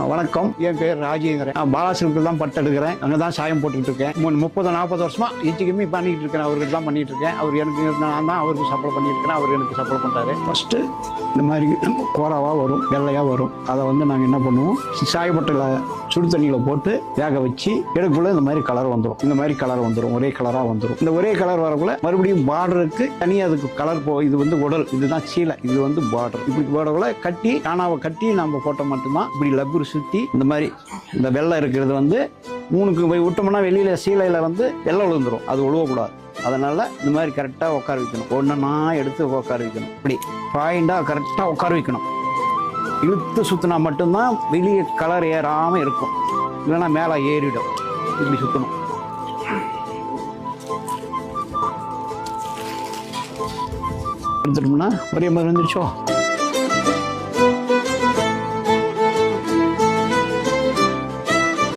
வணக்கம், என் பேர் ராஜேந்திரன். நான் பாலாசிலுக்கு தான் பட்டு எடுக்கிறேன். அங்கே தான் சாயம் போட்டுக்கிட்டு இருக்கேன். 30-40 வருஷமா இச்சிக்குமே பண்ணிட்டு இருக்கேன். அவருக்கு தான் பண்ணிட்டு இருக்கேன். அவர் எனக்கு, நான் தான் அவருக்கு சப்ளை பண்ணிட்டு இருக்கேன். அவர் எனக்கு சப்ளை பண்ணுறாரு. ஃபர்ஸ்ட் இந்த மாதிரி கோராவாக வரும், வெள்ளையாக வரும். அதை நாங்கள் என்ன பண்ணுவோம், சாயப்பட்டில் சுடு தண்ணியில் போட்டு வேக வச்சு எடுக்குள்ள இந்த மாதிரி கலர் வந்துடும். இந்த மாதிரி கலர் வந்துடும், ஒரே கலராக வந்துடும். இந்த ஒரே கலர் வரக்குள்ள மறுபடியும் பார்டருக்கு தனியாக அதுக்கு கலர் இது உடல், இதுதான் சீலை, இது பார்டர். இப்படி போடக்குள்ள கட்டி காணாவை கட்டி நம்ம போட்ட மட்டும்தான் இப்படி லப்பர் சுற்றி இந்த மாதிரி இந்த வெள்ளை இருக்கிறது 3க்கு போய் விட்டோம்னா வெளியில சீலையில வெள்ளை விழுந்துடும். அது உழுவக்கூடாது. அதனால இந்த மாதிரி கரெக்டாக உட்கார வைக்கணும். ஒன்றுனா எடுத்து உட்கார வைக்கணும். இப்படி பாயிண்டாக கரெக்டாக உட்கார வைக்கணும். இழுத்து சுற்றினா மட்டும்தான் வெளியே கலர் ஏறாமல் இருக்கும். இல்லைன்னா மேலே ஏறிடும். இப்படி சுற்றணும். எடுத்துட்டோம்னா ஒரே மாதிரி வந்துருச்சோ.